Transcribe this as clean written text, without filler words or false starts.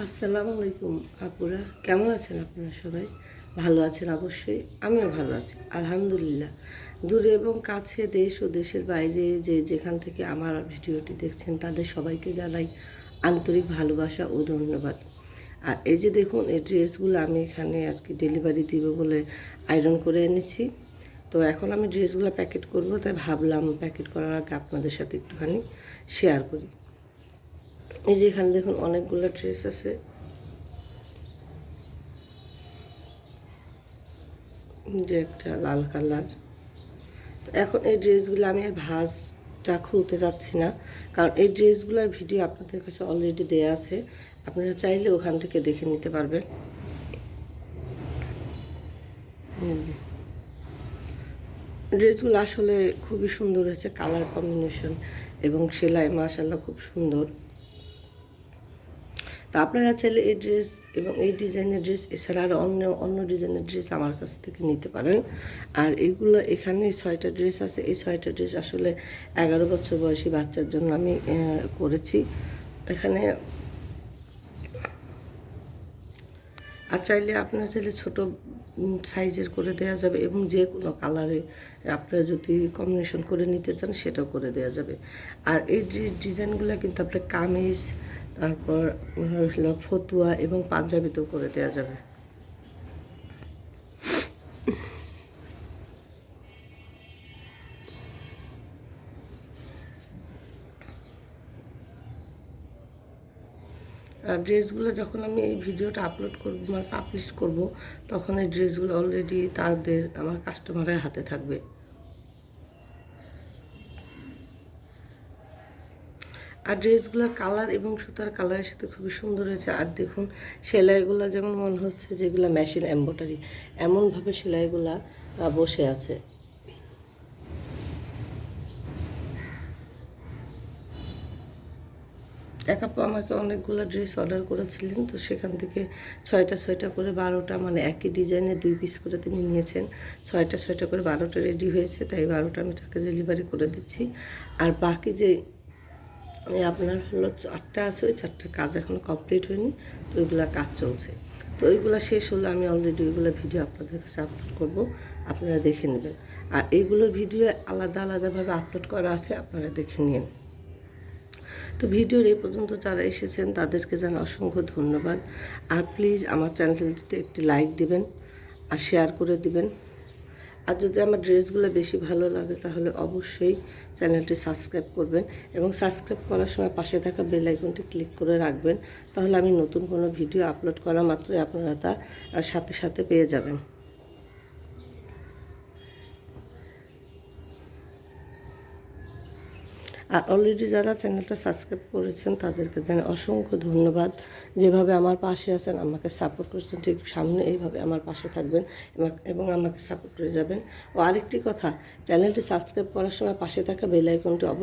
আসসালামু আলাইকুম আপুরা, কেমন আছেন আপনারা? সবাই ভালো আছেন? অবশ্যই আমিও ভালো আছি আলহামদুলিল্লাহ। দূরে এবং কাছে, দেশ ও দেশের বাইরে যে যেখান থেকে আমার ভিডিওটি দেখছেন তাদের সবাইকে জানাই আন্তরিক ভালোবাসা ও ধন্যবাদ। আর এই যে দেখুন, এই ড্রেসগুলো আমি এখানে আর কি ডেলিভারি দিব বলে আয়রন করে এনেছি। তো এখন আমি ড্রেসগুলো প্যাকেট করব, তাই ভাবলাম প্যাকেট করার আগে আপনাদের সাথে একটুখানি শেয়ার করি। এই যে এখানে দেখুন অনেকগুলো ড্রেস আছে, যে একটা লাল কালার। তো এখন এই ড্রেসগুলো আমি আর ভাঁজটা খুলতে যাচ্ছি না, কারণ এই ড্রেসগুলোর ভিডিও আপনাদের কাছে অলরেডি দেয়া আছে, আপনারা চাইলে ওখান থেকে দেখে নিতে পারবেন। ড্রেসগুলো আসলে খুবই সুন্দর হয়েছে, কালার কম্বিনেশন এবং সেলাই মাশাআল্লাহ খুব সুন্দর। তো আপনারা চাইলে এই ড্রেস এবং এই ডিজাইনের ড্রেস এছাড়া আর অন্য অন্য ডিজাইনের ড্রেস আমার কাছ থেকে নিতে পারেন। আর এইগুলো এখানে 6টা ড্রেস আছে, এই 6টা ড্রেস আসলে 11 বছর বয়সী বাচ্চার জন্য আমি করেছি এখানে। আর চাইলে আপনারা চাইলে ছোটো সাইজের করে দেওয়া যাবে এবং যে কোনো কালারে আপনারা যদি কম্বিনেশন করে নিতে চান সেটাও করে দেওয়া যাবে। আর এই ডিজাইনগুলো কিন্তু আপনার কামিজ, তারপর হলো ফতুয়া এবং পাঞ্জাবিতেও করে দেওয়া যাবে। আর ড্রেসগুলো যখন আমি এই ভিডিওটা আপলোড করব মানে পাবলিশ করব, তখন এই ড্রেসগুলো অলরেডি তাদের আমার কাস্টমারের হাতে থাকবে। আর ড্রেসগুলোর কালার এবং সুতার কালারের সাথে খুবই সুন্দর হয়েছে। আর দেখুন সেলাইগুলো যেমন মনে হচ্ছে যেগুলো মেশিন এমব্রয়ডারি, এমনভাবে সেলাইগুলা বসে আছে। এক আপু আমাকে অনেকগুলো ড্রেস অর্ডার করেছিলেন, তো সেখান থেকে 6টা করে 12টা, মানে একই ডিজাইনের 2 পিস করে তিনি নিয়েছেন। 6টা করে 12টা রেডি হয়েছে, তাই 12টা আমি তাকে ডেলিভারি করে দিচ্ছি। আর বাকি যে আপনার হলো 4টা আছে, ওই 4টার কাজ এখনও কমপ্লিট হয়নি, তো ওইগুলো কাজ চলছে। তো ওইগুলো শেষ হলে আমি অলরেডি ওইগুলো ভিডিও আপনাদের কাছে আপলোড করব, আপনারা দেখে নেবেন। আর এইগুলোর ভিডিও আলাদা আলাদাভাবে আপলোড করা আছে, আপনারা দেখে নিন। তো ভিডিওর এই পর্যন্ত যারা এসেছেন তাদেরকে জানাই অসংখ্য ধন্যবাদ। আর প্লিজ আমার চ্যানেলটিতে একটি লাইক দিবেন আর শেয়ার করে দিবেন। আর যদি আমার ড্রেসগুলো বেশি ভালো লাগে তাহলে অবশ্যই চ্যানেলটি সাবস্ক্রাইব করবেন এবং সাবস্ক্রাইব করার সময় পাশে থাকা বেল আইকনটি ক্লিক করে রাখবেন, তাহলে আমি নতুন কোনো ভিডিও আপলোড করা মাত্রই আপনারা তা সাথে সাথে পেয়ে যাবেন। আর অলরেডি যারা চ্যানেলটা সাবস্ক্রাইব করেছেন তাদেরকে জানাই অসংখ্য ধন্যবাদ। যেভাবে আমার পাশে আছেন, আমাকে সাপোর্ট করছেন, ঠিক সামনে এইভাবে আমার পাশে থাকবেন এবং আমাকে সাপোর্ট করে যাবেন। ও আরেকটি কথা, চ্যানেলটি সাবস্ক্রাইব করার সময় পাশে থাকা বেল আইকনটি